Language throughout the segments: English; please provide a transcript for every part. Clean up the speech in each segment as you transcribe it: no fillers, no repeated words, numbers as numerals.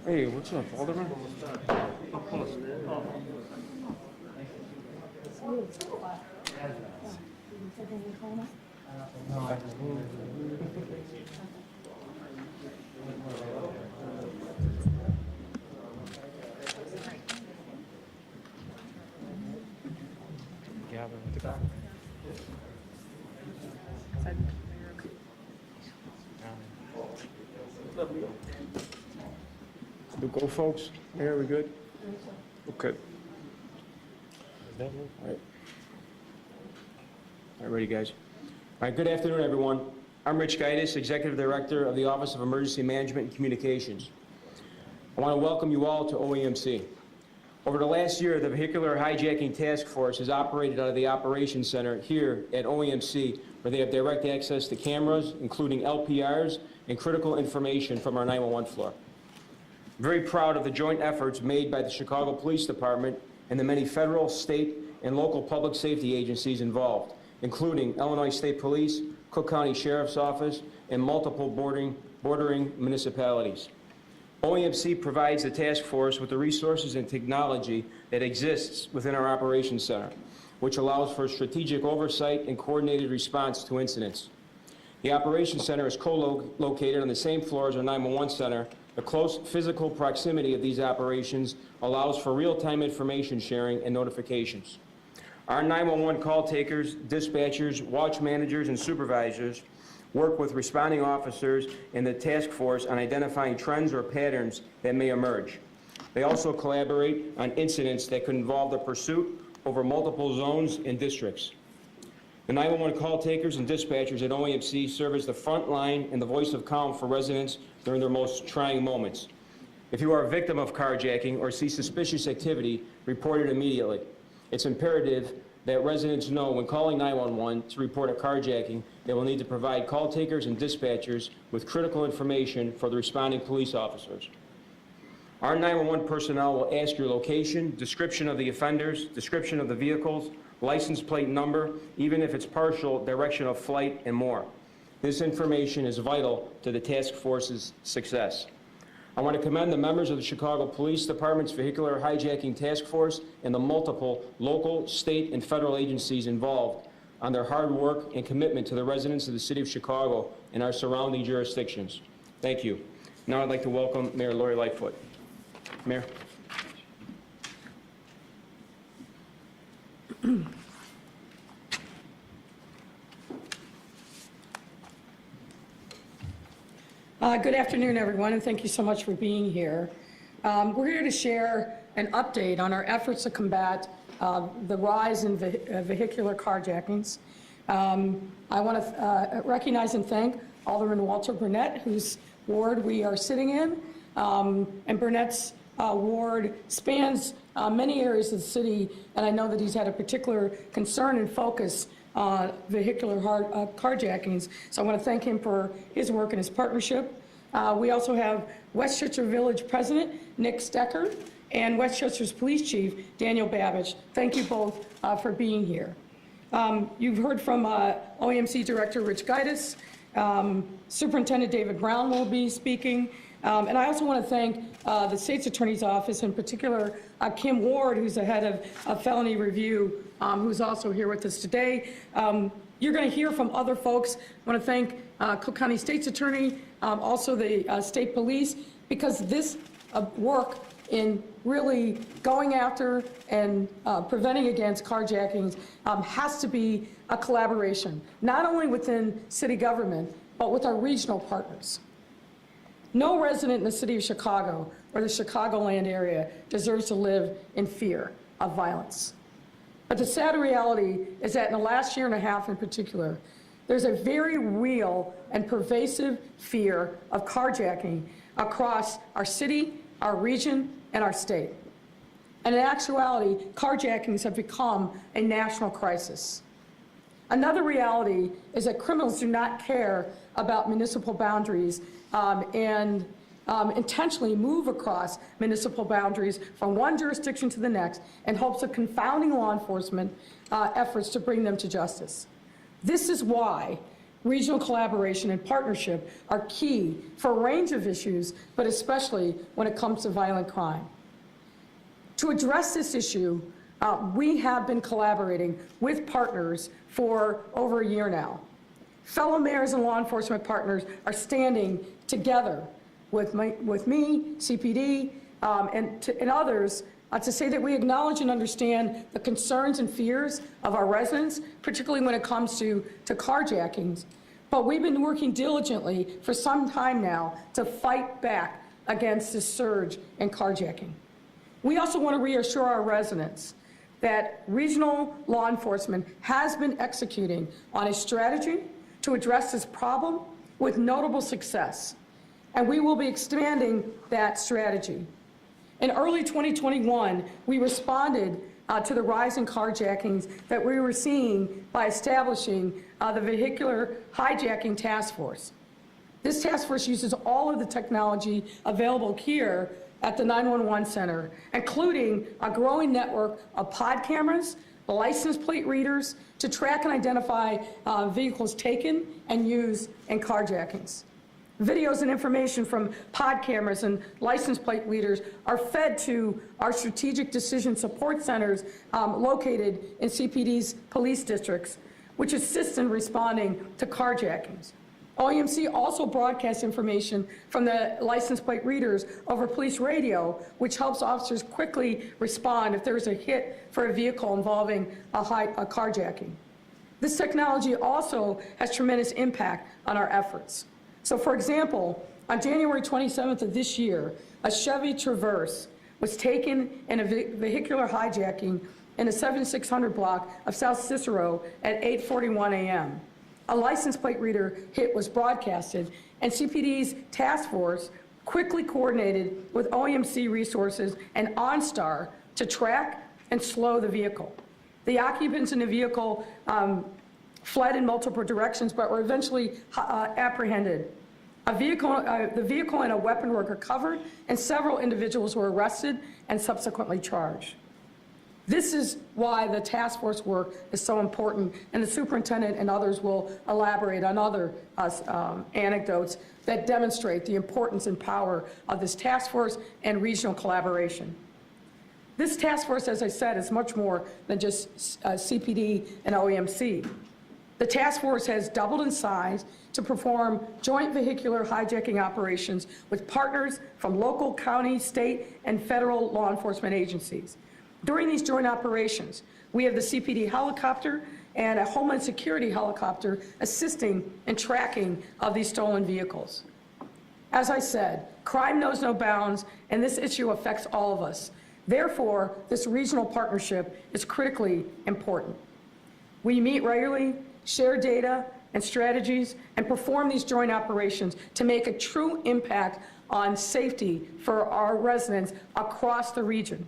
Hey, what's up, Alderman? We go, folks? Mayor, we good? Okay. All right. All right, ready, guys? All right, good afternoon, everyone. I'm Rich Gaitis, Executive Director of the Office of Emergency Management and Communications. I want to welcome you all to OEMC. Over the last year, the Vehicular Hijacking Task Force has operated out of the Operations Center here at OEMC, where they have direct access to cameras, including LPRs and critical information from our 911 floor. I'm very proud of the joint efforts made by the Chicago Police Department and the many federal, state, and local public safety agencies involved, including Illinois State Police, Cook County Sheriff's Office, and multiple bordering municipalities. OEMC provides the task force with the resources and technology that exists within our Operations Center, which allows for strategic oversight and coordinated response to incidents. The Operations Center is co-located on the same floor as our 911 Center. The close physical proximity of these operations allows for real-time information sharing and notifications. Our 911 call takers, dispatchers, watch managers, and supervisors work with responding officers and the task force on identifying trends or patterns that may emerge. They also collaborate on incidents that could involve the pursuit over multiple zones and districts. The 911 call takers and dispatchers at OEMC serve as the front line and the voice of calm for residents during their most trying moments. If you are a victim of carjacking or see suspicious activity, report it immediately. It's imperative that residents know when calling 911 to report a carjacking, they will need to provide call takers and dispatchers with critical information for the responding police officers. Our 911 personnel will ask your location, description of the offenders, description of the vehicles, license plate number, even if it's partial, direction of flight, and more. This information is vital to the task force's success. I want to commend the members of the Chicago Police Department's Vehicular Hijacking Task Force and the multiple local, state, and federal agencies involved on their hard work and commitment to the residents of the City of Chicago and our surrounding jurisdictions. Thank you. Now I'd like to welcome Mayor Lightfoot. Mayor. Good afternoon, everyone, and thank you so much for being here. We're here to share an update on our efforts to combat the rise in vehicular carjackings. I want to recognize and thank Alderman Walter Burnett, whose ward we are sitting in. And Burnett's ward spans many areas of the city, and I know that he's had a particular concern and focus on vehicular carjackings. So I want to thank him for his work and his partnership. We also have Westchester Village President Nick Stecker and Westchester's Police Chief Daniel Babbage. Thank you both for being here. You've heard from OEMC Director Rich Gaitis. Superintendent David Brown will be speaking. And I also want to thank the State's Attorney's Office, in particular Kim Ward, who's the head of felony review, who's also here with us today. You're going to hear from other folks. I want to thank Cook County State's Attorney, also the State Police, because this work in really going after and preventing against carjackings has to be a collaboration, not only within city government, but with our regional partners. No resident in the city of Chicago or the Chicagoland area deserves to live in fear of violence. But the sad reality is that in the last year and a half in particular, there's a very real and pervasive fear of carjacking across our city, our region, and our state. And in actuality, carjackings have become a national crisis. Another reality is that criminals do not care about municipal boundaries and intentionally move across municipal boundaries from one jurisdiction to the next in hopes of confounding law enforcement efforts to bring them to justice. This is why regional collaboration and partnership are key for a range of issues, but especially when it comes to violent crime. To address this issue, we have been collaborating with partners for over a year now. Fellow mayors and law enforcement partners are standing together with me, CPD, and others to say that we acknowledge and understand the concerns and fears of our residents, particularly when it comes to carjackings. But we've been working diligently for some time now to fight back against this surge in carjacking. We also want to reassure our residents that regional law enforcement has been executing on a strategy to address this problem with notable success, and we will be expanding that strategy. In early 2021, we responded to the rise in carjackings that we were seeing by establishing the Vehicular Hijacking Task Force. This task force uses all of the technology available here at the 911 center, including a growing network of pod cameras, license plate readers, to track and identify vehicles taken and used in carjackings. Videos and information from pod cameras and license plate readers are fed to our strategic decision support centers located in CPD's police districts, which assist in responding to carjackings. OEMC also broadcasts information from the license plate readers over police radio, which helps officers quickly respond if there's a hit for a vehicle involving a carjacking. This technology also has tremendous impact on our efforts. So, for example, on January 27th of this year, a Chevy Traverse was taken in a vehicular hijacking in the 7600 block of South Cicero at 8:41 a.m. A license plate reader hit was broadcasted, and CPD's task force quickly coordinated with OEMC resources and OnStar to track and slow the vehicle. The occupants in the vehicle fled in multiple directions, but were eventually apprehended. The vehicle and a weapon were recovered, and several individuals were arrested and subsequently charged. This is why the task force work is so important, and the superintendent and others will elaborate on other anecdotes that demonstrate the importance and power of this task force and regional collaboration. This task force, as I said, is much more than just CPD and OEMC. The task force has doubled in size to perform joint vehicular hijacking operations with partners from local, county, state, and federal law enforcement agencies. During these joint operations, we have the CPD helicopter and a Homeland Security helicopter assisting in tracking of these stolen vehicles. As I said, crime knows no bounds, and this issue affects all of us. Therefore, this regional partnership is critically important. We meet regularly, share data and strategies, and perform these joint operations to make a true impact on safety for our residents across the region.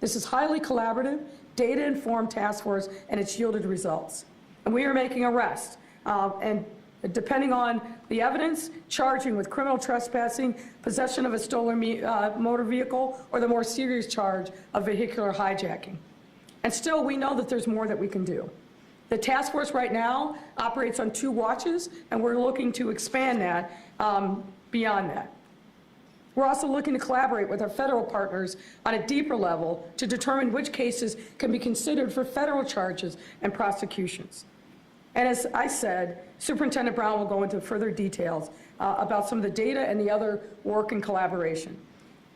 This is highly collaborative, data-informed task force, and it's yielded results. And we are making arrests, and depending on the evidence, charging with criminal trespassing, possession of a stolen motor vehicle, or the more serious charge of vehicular hijacking. And still, we know that there's more that we can do. The task force right now operates on 2 watches, and we're looking to expand that beyond that. We're also looking to collaborate with our federal partners on a deeper level to determine which cases can be considered for federal charges and prosecutions. And as I said, Superintendent Brown will go into further details about some of the data and the other work and collaboration.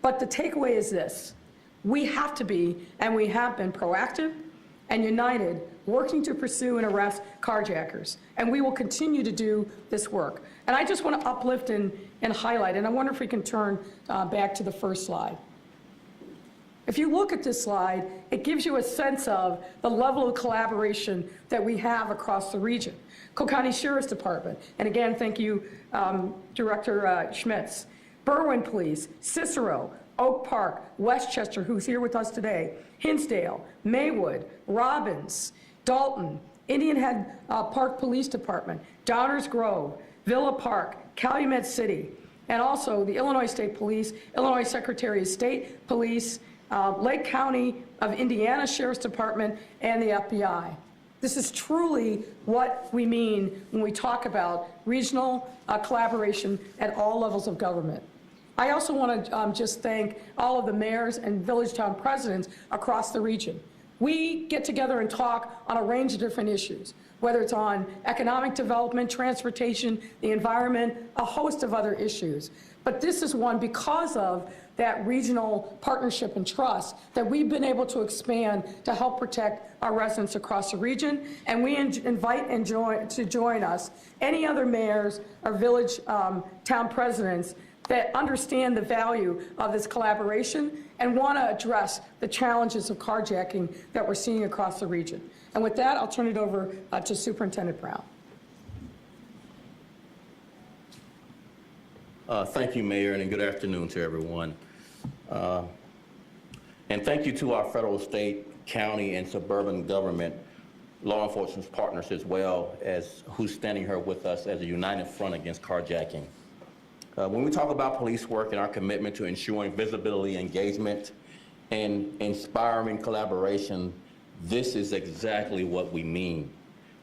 But the takeaway is this: we have to be, and we have been, proactive and united, working to pursue and arrest carjackers. And we will continue to do this work. And I just want to uplift and highlight, and I wonder if we can turn back to the first slide. If you look at this slide, it gives you a sense of the level of collaboration that we have across the region. Cook County Sheriff's Department, and again, thank you, Director Schmitz, Berwyn Police, Cicero, Oak Park, Westchester, who's here with us today, Hinsdale, Maywood, Robbins, Dalton, Indian Head Park Police Department, Downers Grove, Villa Park, Calumet City, and also the Illinois State Police, Illinois Secretary of State Police, Lake County of Indiana Sheriff's Department, and the FBI. This is truly what we mean when we talk about regional collaboration at all levels of government. I also want to just thank all of the mayors and village town presidents across the region. We get together and talk on a range of different issues, whether it's on economic development, transportation, the environment, a host of other issues. But this is one because of that regional partnership and trust that we've been able to expand to help protect our residents across the region. And we invite and join us any other mayors or village town presidents that understand the value of this collaboration and want to address the challenges of carjacking that we're seeing across the region. And with that, I'll turn it over to Superintendent Brown. Thank you, Mayor, and good afternoon to everyone. And thank you to our federal, state, county, and suburban government law enforcement partners as well as who's standing here with us as a united front against carjacking. When we talk about police work and our commitment to ensuring visibility, engagement, and inspiring collaboration, this is exactly what we mean.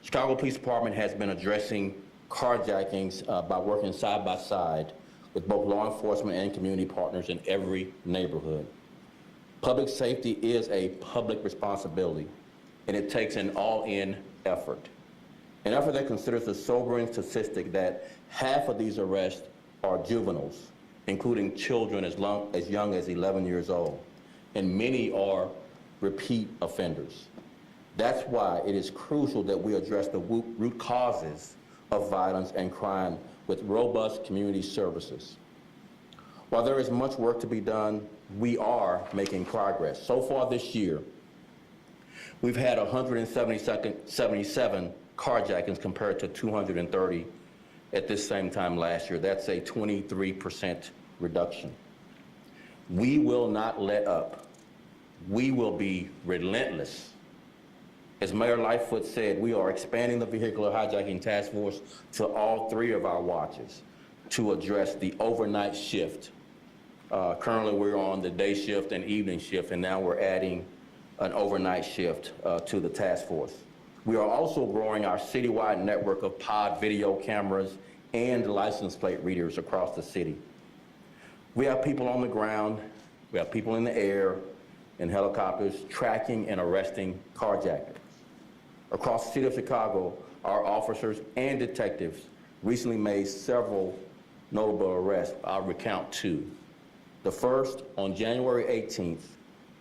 Chicago Police Department has been addressing carjackings by working side by side with both law enforcement and community partners in every neighborhood. Public safety is a public responsibility, and it takes an all-in effort. An effort that considers the sobering statistic that half of these arrests are juveniles, including children as young as 11 years old, and many are repeat offenders. That's why it is crucial that we address the root causes of violence and crime with robust community services. While there is much work to be done, we are making progress. So far this year, we've had 177 carjackings compared to 230 at this same time last year. That's a 23% reduction. We will not let up. We will be relentless. As Mayor Lightfoot said, we are expanding the Vehicular Hijacking Task Force to all 3 of our watches to address the overnight shift. Currently, we're on the day shift and evening shift, and now we're adding an overnight shift to the task force. We are also growing our citywide network of pod video cameras and license plate readers across the city. We have people on the ground, we have people in the air, in helicopters, tracking and arresting carjackers. Across the city of Chicago, our officers and detectives recently made several notable arrests. I'll recount 2. The first, on January 18th,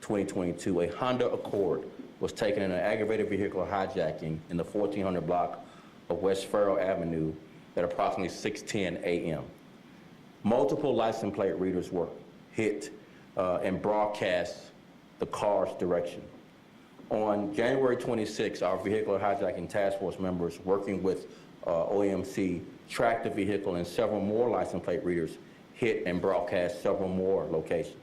2022, a Honda Accord was taken in an aggravated vehicular hijacking in the 1400 block of West Farrell Avenue at approximately 6:10 a.m. Multiple license plate readers were hit and broadcast the car's direction. On January 26, our Vehicular Hijacking Task Force members working with OEMC tracked the vehicle, and several more license plate readers hit and broadcast several more locations.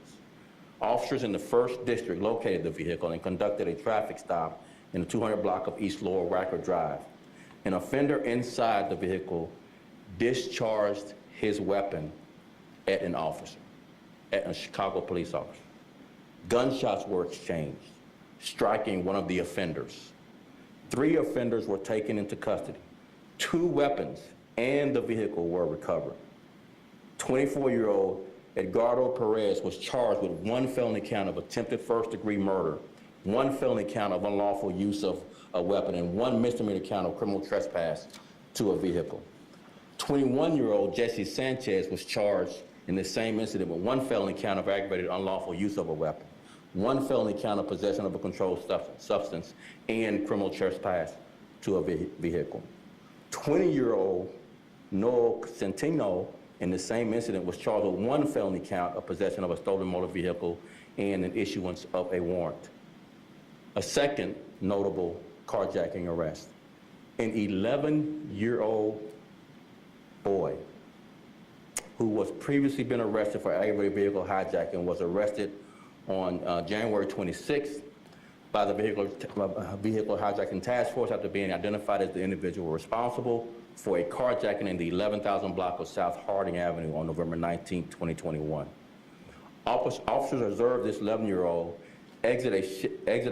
Officers in the 1st District located the vehicle and conducted a traffic stop in the 200 block of East Lower Racker Drive. An offender inside the vehicle discharged his weapon at an officer, at a Chicago police officer. Gunshots were exchanged, striking one of the offenders. 3 offenders were taken into custody. 2 weapons and the vehicle were recovered. 24-year-old Edgardo Perez was charged with 1 felony count of attempted first-degree murder, 1 felony count of unlawful use of a weapon, and 1 misdemeanor count of criminal trespass to a vehicle. 21-year-old Jesse Sanchez was charged in the same incident with 1 felony count of aggravated unlawful use of a weapon, 1 felony count of possession of a controlled substance, and criminal trespass to a vehicle. 20-year-old Noel Centino in the same incident was charged with 1 felony count of possession of a stolen motor vehicle and an issuance of a warrant. A second notable carjacking arrest. An 11-year-old boy who was previously been arrested for aggravated vehicle hijacking was arrested on January 26th by the Vehicular Hijacking Task Force after being identified as the individual responsible for a carjacking in the 11,000 block of South Harding Avenue on November 19, 2021. Officers observed this 11-year-old exited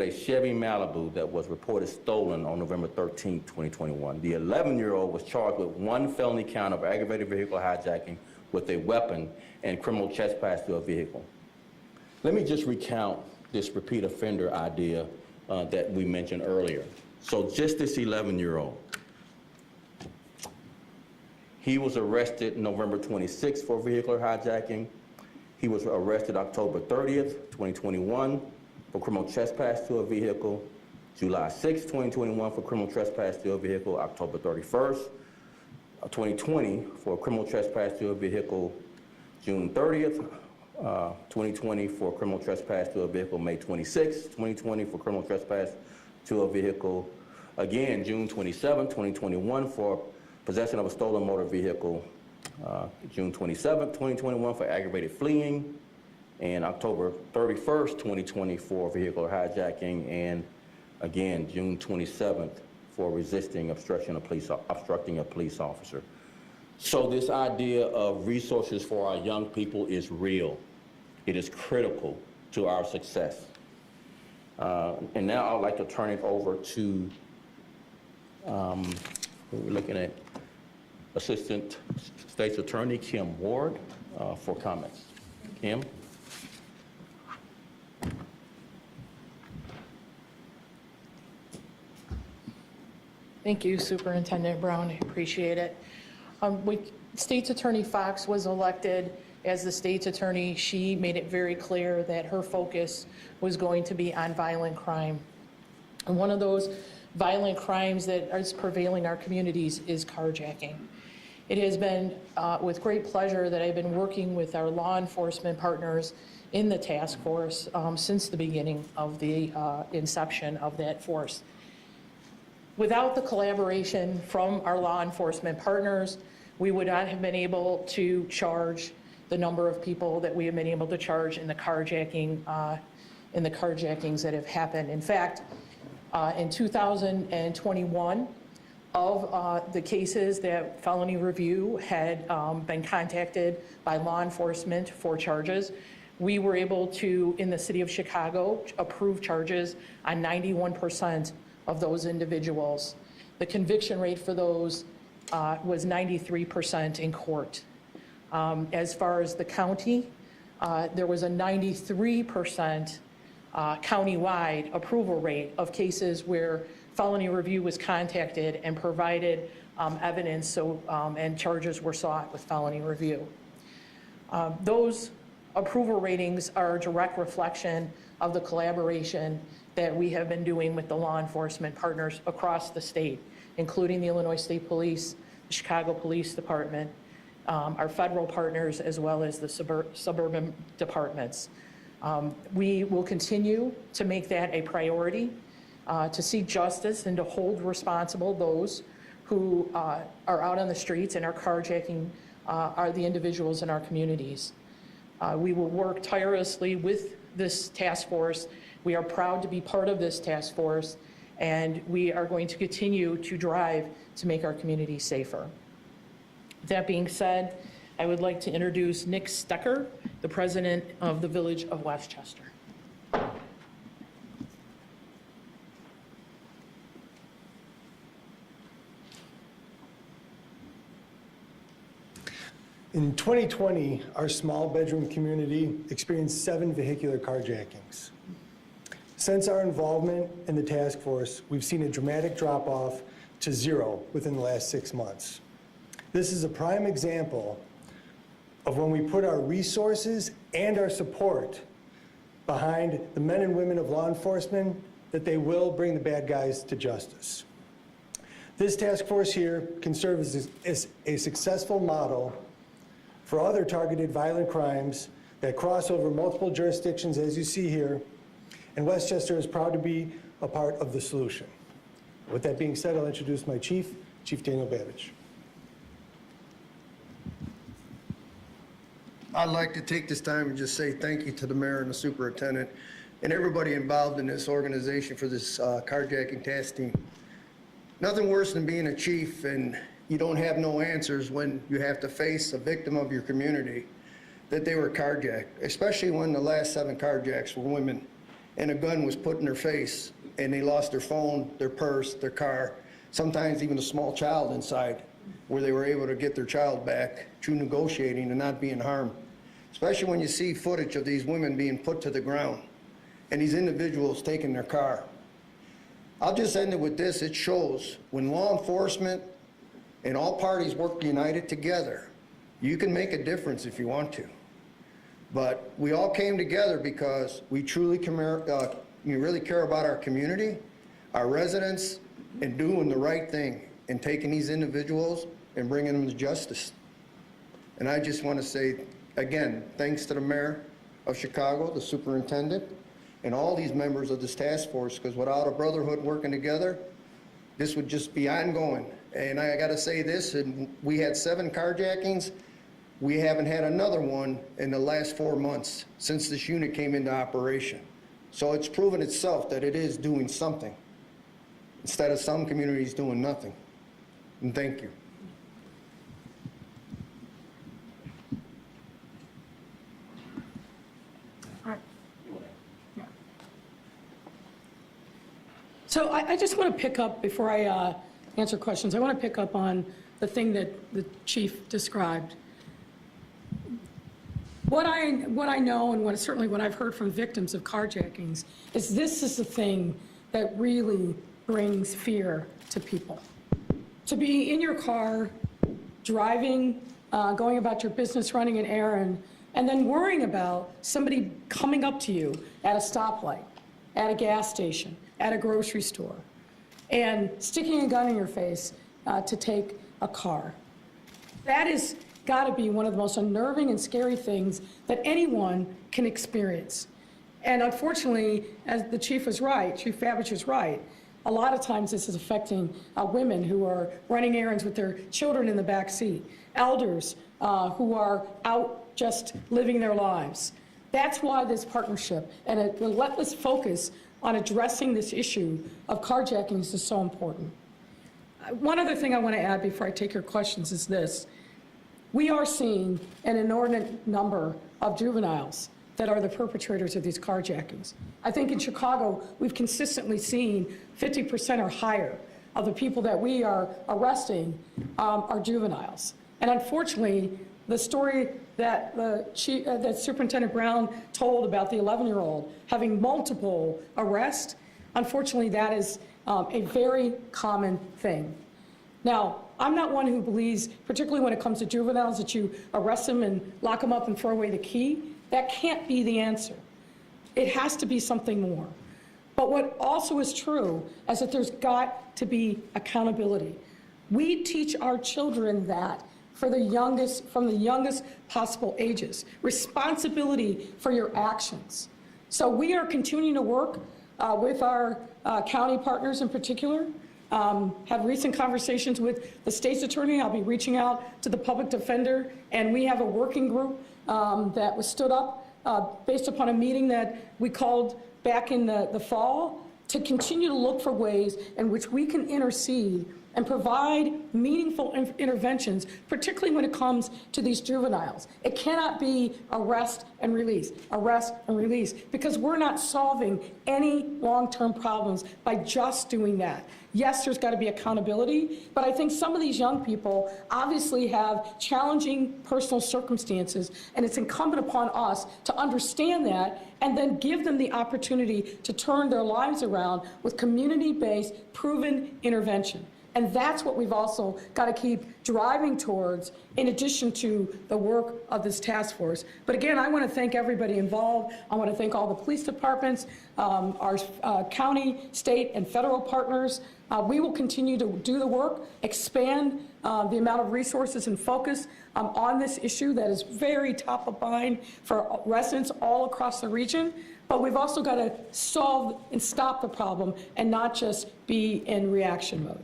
a Chevy Malibu that was reported stolen on November 13, 2021. The 11-year-old was charged with 1 felony count of aggravated vehicle hijacking with a weapon and criminal trespass to a vehicle. Let me just recount this repeat offender idea that we mentioned earlier. So just this 11-year-old, he was arrested November 26th for vehicular hijacking. He was arrested October 30th, 2021 for criminal trespass to a vehicle, July 6th, 2021 for criminal trespass to a vehicle, October 31st, 2020 for criminal trespass to a vehicle, June 30th, 2020 for criminal trespass to a vehicle, May 26th, 2020 for criminal trespass to a vehicle, again, June 27th, 2021 for possession of a stolen motor vehicle, June 27th, 2021 for aggravated fleeing, and October 31st, 2020 for vehicular hijacking, and again, June 27th for resisting obstructing a police officer. So this idea of resources for our young people is real. It is critical to our success. And now I'd like to turn it over to, we're looking at Assistant State's Attorney Kim Ward for comments. Kim? Thank you, Superintendent Brown. I appreciate it. When State's Attorney Fox was elected as the State's Attorney, she made it very clear that her focus was going to be on violent crime. And one of those violent crimes that is prevailing in our communities is carjacking. It has been with great pleasure that I've been working with our law enforcement partners in the task force since the beginning of the inception of that force. Without the collaboration from our law enforcement partners, we would not have been able to charge the number of people that we have been able to charge in the carjackings that have happened. In fact, in 2021, of the cases that felony review had been contacted by law enforcement for charges, we were able to, in the city of Chicago, approve charges on 91% of those individuals. The conviction rate for those was 93% in court. As far as the county, there was a 93% countywide approval rate of cases where felony review was contacted and provided evidence and charges were sought with felony review. Those approval ratings are a direct reflection of the collaboration that we have been doing with the law enforcement partners across the state, including the Illinois State Police, the Chicago Police Department, our federal partners, as well as the suburban departments. We will continue to make that a priority, to seek justice and to hold responsible those who are out on the streets and are carjacking are the individuals in our communities. We will work tirelessly with this task force. We are proud to be part of this task force, and we are going to continue to drive to make our community safer. That being said, I would like to introduce Nick Stecker, the president of the Village of Westchester. In 2020, our small bedroom community experienced 7 vehicular carjackings. Since our involvement in the task force, we've seen a dramatic drop-off to 0 within the last 6 months. This is a prime example of when we put our resources and our support behind the men and women of law enforcement, that they will bring the bad guys to justice. This task force here can serve as a successful model for other targeted violent crimes that cross over multiple jurisdictions, as you see here, and Westchester is proud to be a part of the solution. With that being said, I'll introduce my chief, Chief Daniel Babich. I'd like to take this time and just say thank you to the mayor and the superintendent and everybody involved in this organization for this carjacking task team. Nothing worse than being a chief and you don't have no answers when you have to face a victim of your community that they were carjacked, especially when the last 7 carjacks were women. and a gun was put in their face, and they lost their phone, their purse, their car, sometimes even a small child inside, where they were able to get their child back through negotiating and not being harmed. Especially when you see footage of these women being put to the ground and these individuals taking their car. I'll just end it with this. It shows when law enforcement and all parties work united together, you can make a difference if you want to. But we all came together because we truly really care about our community, our residents, and doing the right thing and taking these individuals and bringing them to justice. And I just want to say, again, thanks to the mayor of Chicago, the superintendent, and all these members of this task force, because without a brotherhood working together, this would just be ongoing. And I got to say this, and we had 7 carjackings. We haven't had another one in the last 4 months since this unit came into operation. So it's proven itself that it is doing something instead of some communities doing nothing. And thank you. So I just want to pick up, before I answer questions, I want to pick up on the thing that the chief described. What I know, and certainly what I've heard from victims of carjackings, is this is the thing that really brings fear to people. To be in your car, driving, going about your business, running an errand, and then worrying about somebody coming up to you at a stoplight, at a gas station, at a grocery store, and sticking a gun in your face to take a car. That has got to be one of the most unnerving and scary things that anyone can experience. And unfortunately, as the chief was right, Chief Babbage was right, a lot of times this is affecting women who are running errands with their children in the back seat, elders who are out just living their lives. That's why this partnership and a relentless focus on addressing this issue of carjackings is so important. One other thing I want to add before I take your questions is this. We are seeing an inordinate number of juveniles that are the perpetrators of these carjackings. I think in Chicago, we've consistently seen 50% or higher of the people that we are arresting are juveniles. And unfortunately, the story that that Superintendent Brown told about the 11-year-old having multiple arrests, unfortunately, that is a very common thing. Now, I'm not one who believes, particularly when it comes to juveniles, that you arrest them and lock them up and throw away the key. That can't be the answer. It has to be something more. But what also is true is that there's got to be accountability. We teach our children that from the youngest possible ages, responsibility for your actions. So we are continuing to work with our county partners in particular, have recent conversations with the state's attorney. I'll be reaching out to the public defender, and we have a working group that was stood up based upon a meeting that we called back in the fall to continue to look for ways in which we can intercede and provide meaningful interventions, particularly when it comes to these juveniles. It cannot be arrest and release, because we're not solving any long-term problems by just doing that. Yes, there's got to be accountability, but I think some of these young people obviously have challenging personal circumstances, and it's incumbent upon us to understand that and then give them the opportunity to turn their lives around with community-based, proven intervention. And that's what we've also got to keep driving towards, in addition to the work of this task force. But again, I want to thank everybody involved. I want to thank all the police departments, our county, state, and federal partners. We will continue to do the work, expand the amount of resources and focus on this issue that is very top of mind for residents all across the region. But we've also got to solve and stop the problem and not just be in reaction mode.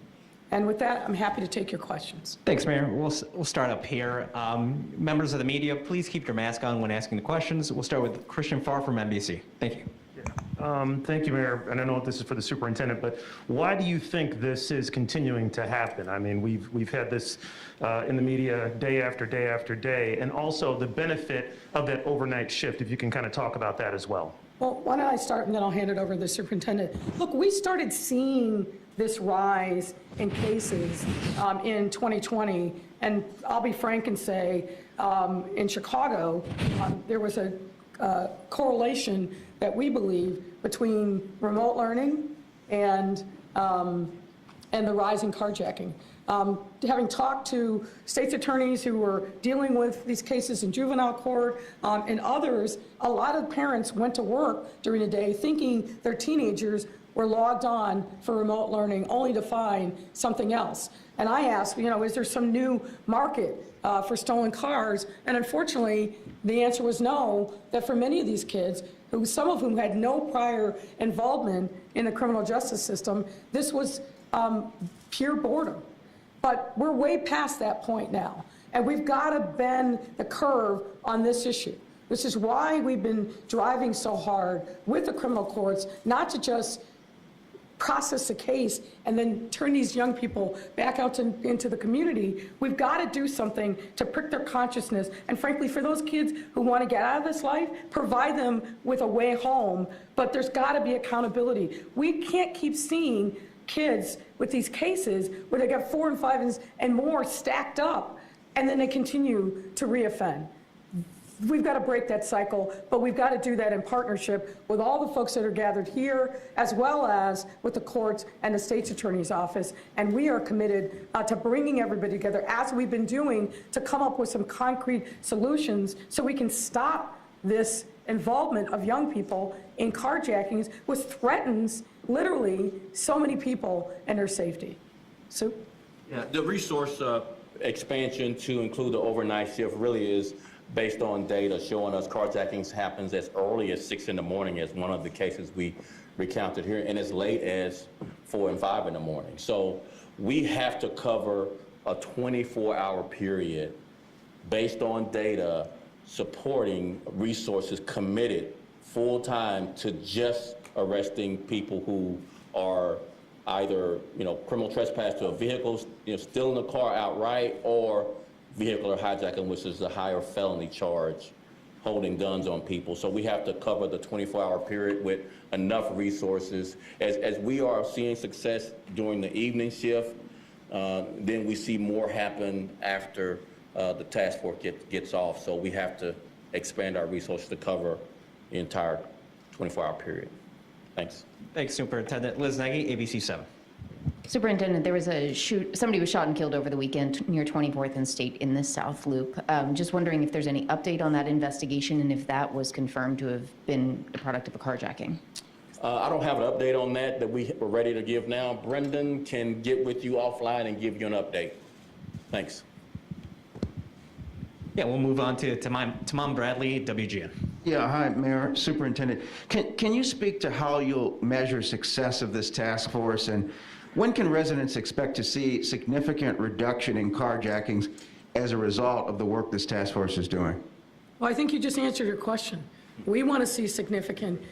And with that, I'm happy to take your questions. Thanks, Mayor. We'll start up here. Members of the media, please keep your mask on when asking the questions. We'll start with Christian Farr from NBC. Thank you. Thank you, Mayor. And I know this is for the superintendent, but why do you think this is continuing to happen? I mean, we've had this in the media day after day after day, and also the benefit of that overnight shift, if you can kind of talk about that as well. Well, why don't I start and then I'll hand it over to the superintendent. Look, we started seeing this rise in cases in 2020, and I'll be frank and say in Chicago, there was a correlation that we believe between remote learning and the rise in carjacking. Having talked to state's attorneys who were dealing with these cases in juvenile court and others, a lot of parents went to work during the day thinking their teenagers were logged on for remote learning only to find something else. And I asked, you know, is there some new market for stolen cars? And unfortunately, the answer was no, that for many of these kids, some of whom had no prior involvement in the criminal justice system, this was pure boredom. But we're way past that point now, and we've got to bend the curve on this issue. This is why we've been driving so hard with the criminal courts, not to just process a case and then turn these young people back out into the community. We've got to do something to prick their consciousness, and frankly, for those kids who want to get out of this life, provide them with a way home, but there's got to be accountability. We can't keep seeing kids with these cases where they got 4 and 5 and more stacked up, and then they continue to reoffend. We've got to break that cycle, but we've got to do that in partnership with all the folks that are gathered here, as well as with the courts and the state's attorney's office. And we are committed to bringing everybody together, as we've been doing, to come up with some concrete solutions so we can stop this involvement of young people in carjackings, which threatens literally so many people and their safety. So, Yeah, the resource expansion to include the overnight shift really is based on data showing us carjackings happens as early as 6 in the morning as one of the cases we recounted here, and as late as 4 and 5 in the morning. So we have to cover a 24-hour period based on data supporting resources committed full-time to just arresting people who are either, criminal trespass to a vehicle, stealing the car outright, or vehicular hijacking, which is a higher felony charge, holding guns on people. So we have to cover the 24-hour period with enough resources. As we are seeing success during the evening shift, then we see more happen after the task force gets off. So we have to expand our resources to cover the entire 24-hour period. Thanks. Thanks, Superintendent. Liz Nagy, ABC 7. Superintendent, there was somebody was shot and killed over the weekend near 24th and State in the South Loop. Just wondering if there's any update on that investigation and if that was confirmed to have been the product of a carjacking. I don't have an update on that we're ready to give now. Brendan can get with you offline and give you an update. Thanks. Yeah, we'll move on to Tamam Bradley, WGN. Yeah, hi, Mayor, Superintendent. Can you speak to how you'll measure success of this task force, and when can residents expect to see significant reduction in carjackings as a result of the work this task force is doing? well, I think you just answered your question. We want to see significant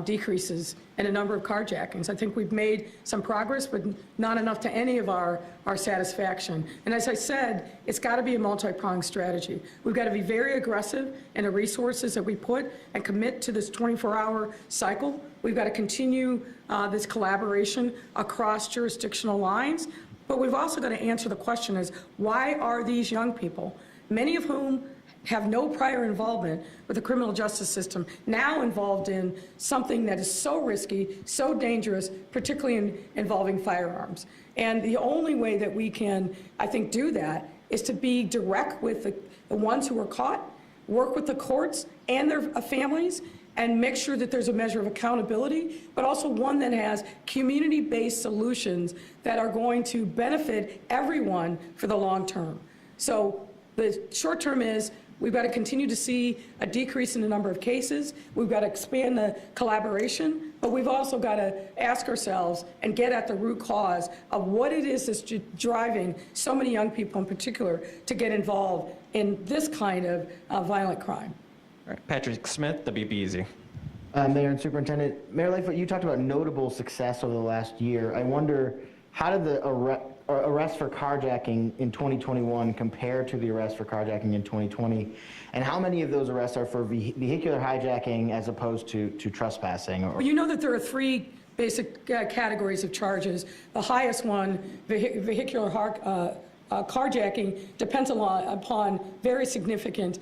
decreases in a number of carjackings. I think we've made some progress, but not enough to any of our satisfaction. And as I said, it's got to be a multi-pronged strategy. We've got to be very aggressive in the resources that we put and commit to this 24-hour cycle. We've got to continue this collaboration across jurisdictional lines. But we've also got to answer the question is, why are these young people, many of whom have no prior involvement with the criminal justice system, now involved in something that is so risky, so dangerous, particularly involving firearms? And the only way that we can, I think, do that is to be direct with the ones who are caught, work with the courts and their families, and make sure that there's a measure of accountability, but also one that has community-based solutions that are going to benefit everyone for the long term. So the short term is, we've got to continue to see a decrease in the number of cases. We've got to expand the collaboration, but we've also got to ask ourselves and get at the root cause of what it is that's driving so many young people in particular to get involved in this kind of violent crime. All right, Patrick Smith, WBEZ. Mayor and Superintendent. Mayor Lightfoot, you talked about notable success over the last year. I wonder, how did the arrests for carjacking in 2021 compare to the arrests for carjacking in 2020? And how many of those arrests are for vehicular hijacking as opposed to trespassing? Well, you know that there are three basic categories of charges. The highest one, vehicular carjacking, depends upon very significant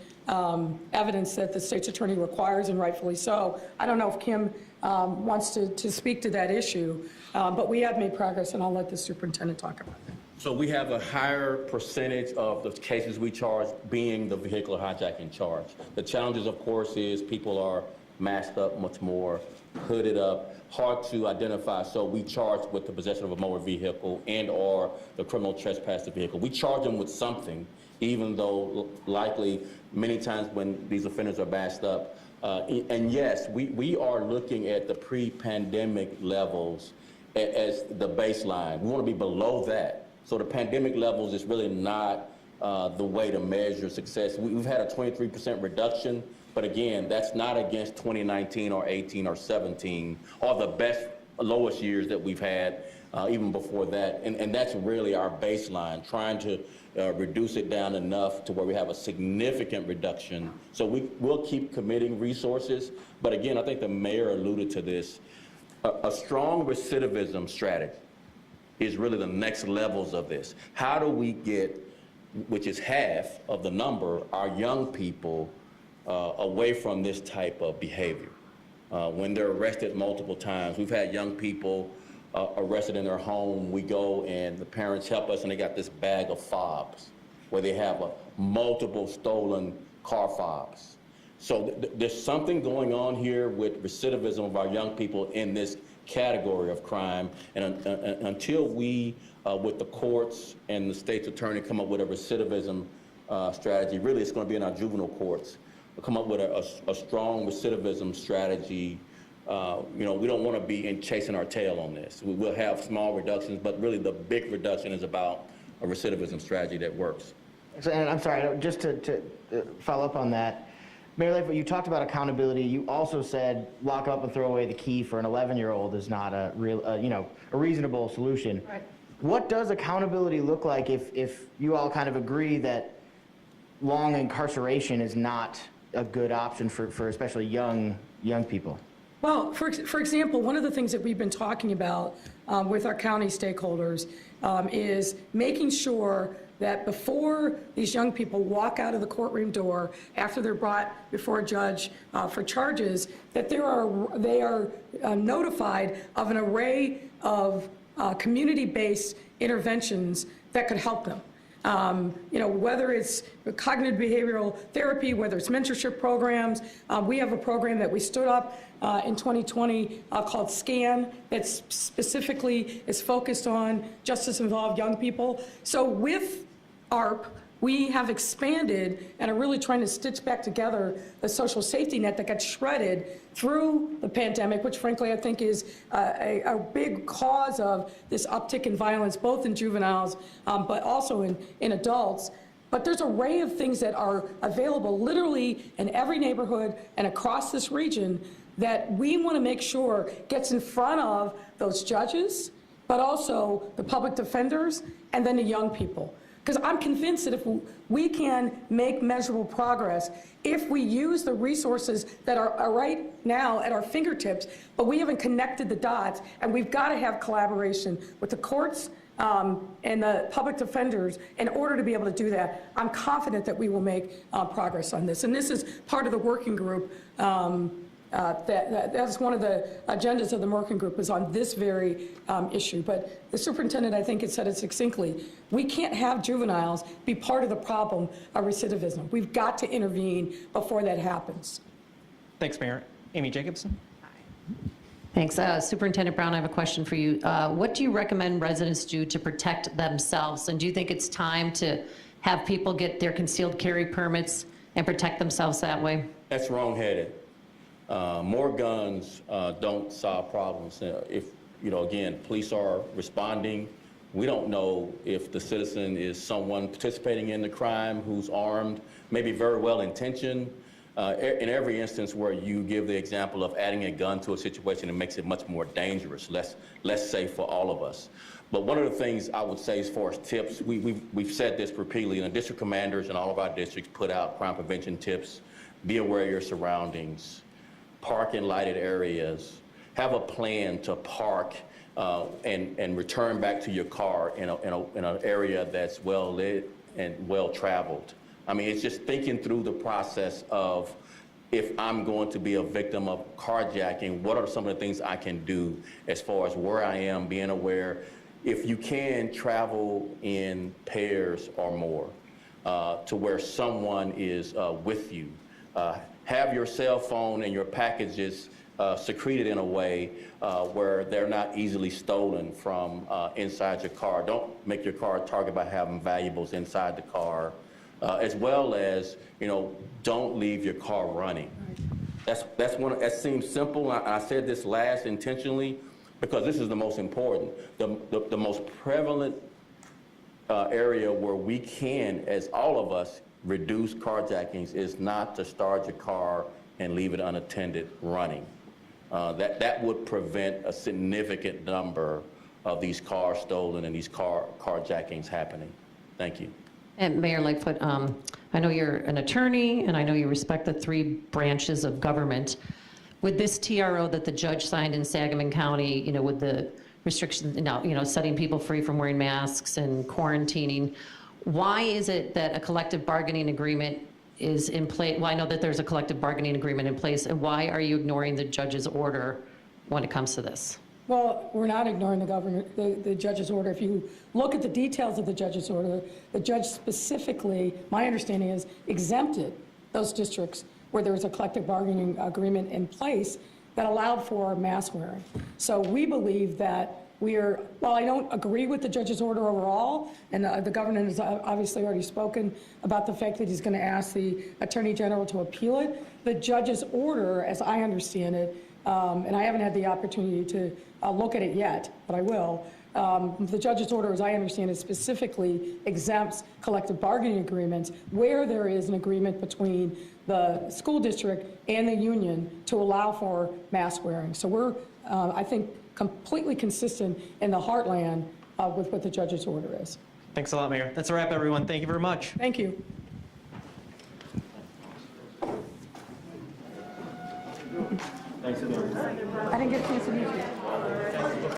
evidence that the state's attorney requires, and rightfully so. I don't know if Kim wants to speak to that issue, but we have made progress, and I'll let the superintendent talk about that. So we have a higher percentage of the cases we charge being the vehicular hijacking charge. The challenges, of course, is people are masked up much more, hooded up, hard to identify. So we charge with the possession of a motor vehicle and or the criminal trespass of vehicle. We charge them with something, even though likely many times when these offenders are masked up. And yes, we are looking at the pre-pandemic levels as the baseline. We want to be below that. So the pandemic levels is really not the way to measure success. We've had a 23% reduction, but again, that's not against 2019 or 18 or 17, or the best, lowest years that we've had even before that. And that's really our baseline, trying to reduce it down enough to where we have a significant reduction. So we'll keep committing resources. But again, I think the mayor alluded to this. A strong recidivism strategy is really the next levels of this. How do we get, which is half of the number, our young people away from this type of behavior? When they're arrested multiple times, we've had young people arrested in their home. We go and the parents help us, and they got this bag of fobs where they have multiple stolen car fobs. So there's something going on here with recidivism of our young people in this category of crime, and until we, with the courts and the state's attorney, come up with a recidivism strategy, really it's going to be in our juvenile courts, we'll come up with a strong recidivism strategy. You know, we don't want to be chasing our tail on this. We will have small reductions, but really the big reduction is about a recidivism strategy that works. And I'm sorry, just to follow up on that, Mayor Lightfoot, you talked about accountability. You also said lock up and throw away the key for an 11-year-old is not a real, a reasonable solution. Right. What does accountability look like if you all kind of agree that long incarceration is not a good option for especially young people? Well, for example, one of the things that we've been talking about with our county stakeholders is making sure that before these young people walk out of the courtroom door, after they're brought before a judge for charges, that they are notified of an array of community-based interventions that could help them. Whether it's cognitive behavioral therapy, whether it's mentorship programs. We have a program that we stood up in 2020 called SCAN that specifically is focused on justice-involved young people. So with ARP, we have expanded and are really trying to stitch back together the social safety net that got shredded through the pandemic, which frankly I think is a big cause of this uptick in violence, both in juveniles, but also in adults. But there's an array of things that are available literally in every neighborhood and across this region that we want to make sure gets in front of those judges, but also the public defenders and then the young people. Because I'm convinced that if we can make measurable progress, if we use the resources that are right now at our fingertips, but we haven't connected the dots, and we've got to have collaboration with the courts and the public defenders in order to be able to do that. I'm confident that we will make progress on this. And this is part of the working group. That's one of the agendas of the working group, is on this very issue. But the superintendent, I think, had said it succinctly. We can't have juveniles be part of the problem of recidivism. We've got to intervene before that happens. Thanks, Mayor. Amy Jacobson. Thanks. Superintendent Brown, I have a question for you. What do you recommend residents do to protect themselves? And do you think it's time to have people get their concealed carry permits and protect themselves that way? That's wrong-headed. More guns don't solve problems. Again, police are responding. We don't know if the citizen is someone participating in the crime who's armed, maybe very well intentioned, In every instance where you give the example of adding a gun to a situation, it makes it much more dangerous, less safe for all of us. But one of the things I would say as far as tips, we've said this repeatedly, and the district commanders in all of our districts put out crime prevention tips. Be aware of your surroundings, park in lighted areas, have a plan to park and return back to your car in an area that's well lit and well traveled. I mean, it's just thinking through the process of, if I'm going to be a victim of carjacking, what are some of the things I can do as far as where I am, being aware. If you can, travel in pairs or more to where someone is with you. Have your cell phone and your packages secreted in a way where they're not easily stolen from inside your car. Don't make your car a target by having valuables inside the car. As well as, don't leave your car running. That seems simple. I said this last intentionally because this is the most important. The most prevalent area where we can, as all of us, reduce carjackings is not to start your car and leave it unattended running. That would prevent a significant number of these cars stolen and these carjackings happening. Thank you. And Mayor Lightfoot, I know you're an attorney, and I know you respect the 3 branches of government. With this TRO that the judge signed in Sangamon County, with the restrictions, setting people free from wearing masks and quarantining, why is it that a collective bargaining agreement is in place? Well, I know that there's a collective bargaining agreement in place, and why are you ignoring the judge's order when it comes to this? Well, we're not ignoring the judge's order. If you look at the details of the judge's order, the judge specifically, my understanding is, exempted those districts where there was a collective bargaining agreement in place that allowed for mask wearing. So we believe that while I don't agree with the judge's order overall, and the governor has obviously already spoken about the fact that he's going to ask the Attorney General to appeal it, the judge's order, as I understand it, and I haven't had the opportunity to look at it yet, but I will. The judge's order, as I understand it, specifically exempts collective bargaining agreements where there is an agreement between the school district and the union to allow for mask wearing. So we're, I think, completely consistent in the heartland with what the judge's order is. Thanks a lot, Mayor. That's a wrap, everyone. Thank you very much. Thank you. I didn't get a chance to meet you.